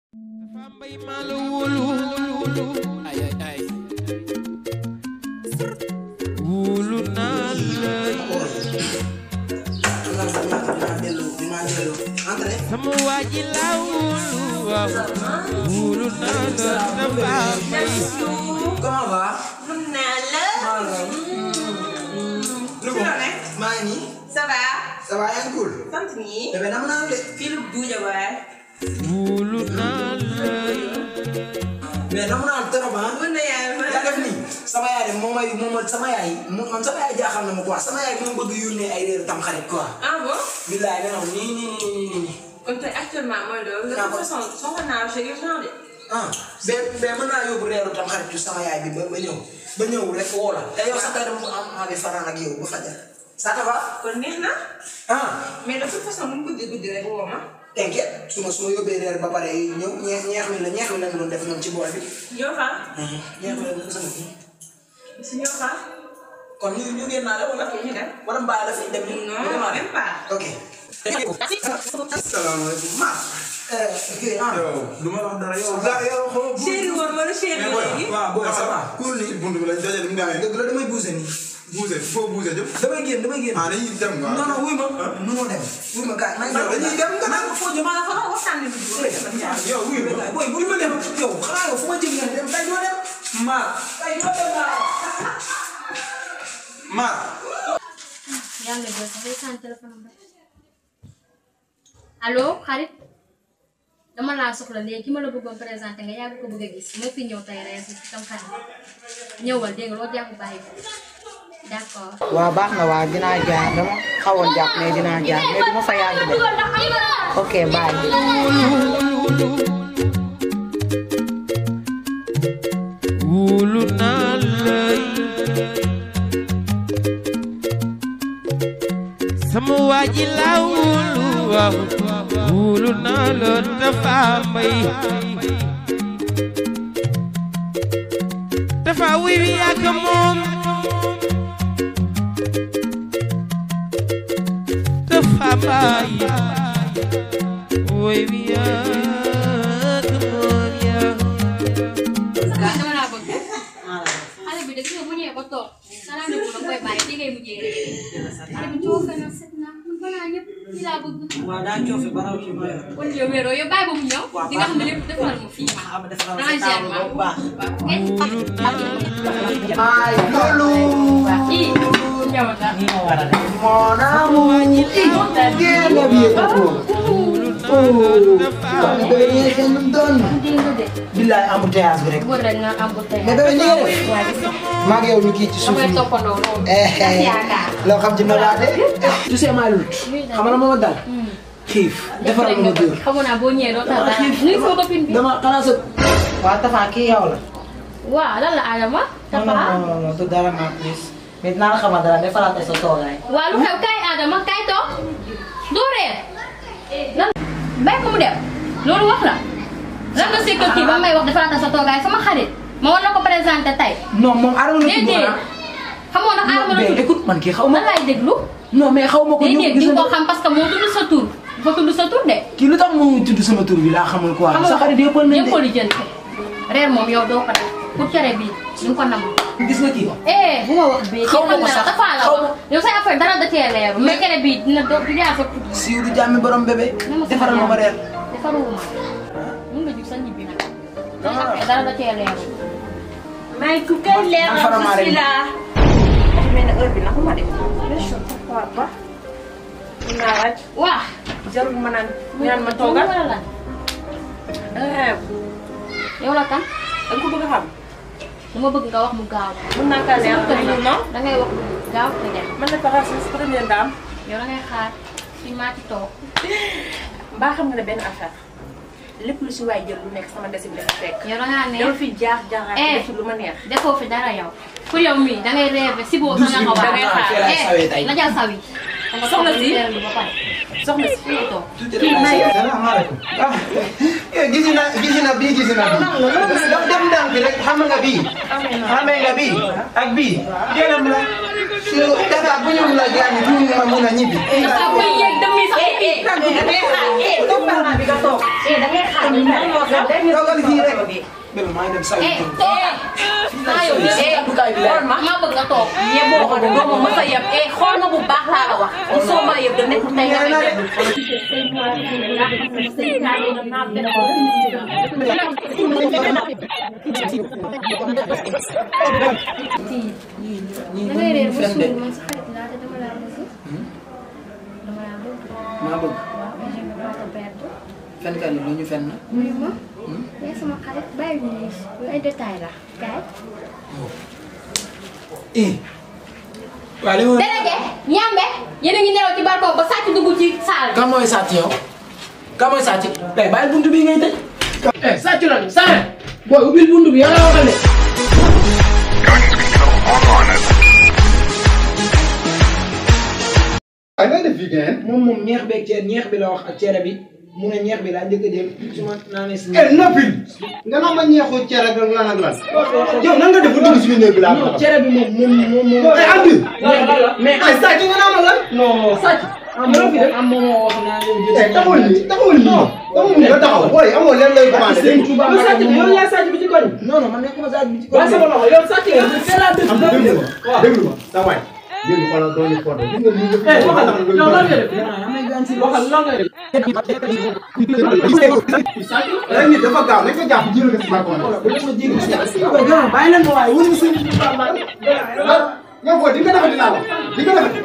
ay ay ay wulu naa la sama waa ji laa wulu waaw wulu naa la dafa may comment va mën naa la maa ngi nii ça va ça va yaa ngi cool sant nii bébé nam naa de fii lu buuja waay wulu naa la mais nam naa trop ah mën na yaay ma yaa def nii sama yaay de moom sama yaay man sama yaay jaaxal na ma quoi sama yaay moom bëgg yónnee ay réeru tam xarit quoi ah bon billaay dana nii kon tey actuellement mooy loolu de toute façon soxla naa chez urgent de ah mais mën naa yóbbu réeru tam xarit yu sama yaay bi ba ñëw rek woo la te yow sax tey dama am envie fanaan ak yow ba fajar ça te va kon neex na ah mais de toute façon lu mu guddi rek woo ma t'inquiète su ma yóbbee reer ba pare ñëw ñeex mi lañ doon def noonu ci bool bi ñoo fa ñeex mi lañ ko sama kii si ñoo fa kon ñu génn naa la wala ñu dem wala mbaa la fi dem non même pas ok asalaamaaleykum ma yow du ma wax dara yow. chéri woon wala chéri léegi waaw booy ça va. kuul nii buntu bi lañ daje ni mu demee. dëgg la damay bousee nii bousee foo bousee jëm. damay génn ah dañuy dem waaw. non wuy ma mënoo dem wuy ma kaay dañuy dem nga naan foo jëm maa fa waxtaan ni yow wuy ma. boy bu ma dem yow xanaa yow fu ma jëm ngeen dem kay doo dem maar kay doo dem maar. yàlla jël sax day sànni téléphone am rek allo xarit dama laa soxla léegi ki ma la bëggoon présenté nga yaa ko bëgg a gis moo fi ñëw tey rees ci tam xarit ñëwal dégg nga loo jàpp bàyyi ko d'accord. waaw baax na waaw dinaa jaar dama xawoon jàpp mais dinaa jaar mais du ma fa yàgg de ok bye. wulu naa la sama waa ji laa wulu waaw wulu naa la dafa may dafa wiwi ak moom dafa may wiwi ak moom yaa dama laa bëgg xale bi dëgg bu ñëwee ba toog xanaa ne ko da koy bàyyi fi ngay mujjee rek xale bi coofe na set na man balaa ñëpp fii laa bëgg. waaw daa coofe baraw ci ma yor. kon yow wéeroo yow bàyyi ba mu ñëw di nga xam ne lépp defal ma fii ma rangement bu baax ay loolu ii ñëw na nii moo war a def. mon amour bien billaay embouteillage bi rek góor rek nga am bu tey mais bébé nii maa ngi yow ñu kii ci suuf damay toppandoo loolu tas yaakaar loo xam ci ma laa de tu sais maa lut xam nga moo ma dal xiif defaral ma dóor xamoon naa boo ñëwee doo tax dara nuyu sama copine bi dama xanaa sa waaw Tafa kii yow la. waaw lan la Adama Tafa non du dara ma plus. mais dinaa la xamal dara defaraat sa toogaay. waaw lu xew kaay Adama kaay toog doo reer lan bàyyi ko mu dem loolu wax la lan nga sekkal kii ba may wax defaraat sa toogaay sama xarit ma war na ko présenté tey non moom Adama la tudd déedéet xamoo ndax Adama la mais tudd écoute man kii xaw ma lan laay déglu non mais xaw ma ko déedéet di nga ko xam parce que moo tudd sa tur dafa tudd sa tur de kii lu tax moo tudd sama tur bi laa xamul quoi sa xarit yëppal nañ ñëpp ko di jënd reer moom yow doo ko def pour cere bii du ko nam de gis nga kii bu ma wax bii xaw ma ko sax dafa la wax yow say affaire dara da cee leeru mais cere bii dina do du jaar fa tudd siiw du jàmmi borom bébé defaral ma reer defaruma mun nga jug sa ñibbi nag say affaire dara da cee leeru may ku kay leer na si la dafa mel ne heure bi naxuma de pourquoi pas mun naa laaj waa jarul ma naan ñaan ma toogal wala lan reeb yow la kan danga ko bëgg a xam dama bëgg nga wax mu gaaw mun naa kaa leer non non da ngay wax mu gaaw te dem man la Paracis première dame yow da ngay xaar fi maa ci toog mbaa xam nga ne benn affaire lépp lu si waay jël lu nekk sama desi bi dafa fekk yow da ngaa neex dama fi jaar jaaraat def lu ma neex defoo fi dara yow pour yow mii da ngay rêve si boo sa nga ko da ngay xaar na jal sawi soxna si ba pare soxna si fii toog kii may salaamaaleykum ah gis na bii gis na bii dem ndànk bi rek xam nga bii. xamee nga bii ak bii. gënam la. su dafa bu ñu la gaañ du ma mun a ñibbi. dafa koy yegg demi sax. da ngay xaar bi nga toog. da ngay xaar ñu moo sax rek ñu toogal fii rek. Bel maa ngi dem saa yu maa bëgg nga toog. yeboo ko de doo ma mës a yeb. xool nga bu baax laa la wax. soo ma yeb da nekk tey nga may def. dangay réer ba suur man sa xarit laa te dama laa bëgg. dama laa bëgg. maa bëgg. waaw mais je ne veux pas te perdre. fenkat yi lu ñu fen na. muy ma. mais sama xarit bàyyi ñu nii lu ay détails la kaay. waaw li ma. délégué ñambe yéen a ngi nelaw ci balcon ba sàcc dugg ci salle bi. kan mooy sàcc yow kan mooy sàcc tey bàyyi buntu bi ngay tëj. sàcc la ni saa booy ubbil buntu bi yàlla waxal ne. waaye nga def fii gën. moom ñeex beeg ceeb ñeex bi la wax ak cere bi mu ne ñeex bi laa njëkk a jël su ma naanee si. noppil nga naan ma ñeexu cere bi lan ak lan. yow nan nga def bu dugg suñu néeg bi laa ko wax. cere bi moom. ay andi. mais ay sàcc nga naan ma lan. non sàcc. am moom moo wax naa leen taxawul nii taxawul nii. taxawul nii nga taxaw booy amoo leen lay commandé. yow sàcc bi yow yaa sàcc bi ci koñ. non man nekkuma sàcc bi ci koñ. waaw sama loxo yow sàcc nga. c'est la dëgg. déglu ma sa waay. déglu xoolal doon ñu photo. gis nga lii nga fi yow lan ngay def. waxal lan ngay def. nit dafa gaaw nañ ko jàpp jël nga si balcon bi. bàyyi leen ma waaye wuñu suñu. yow booy di nga defati laa wax di nga defati.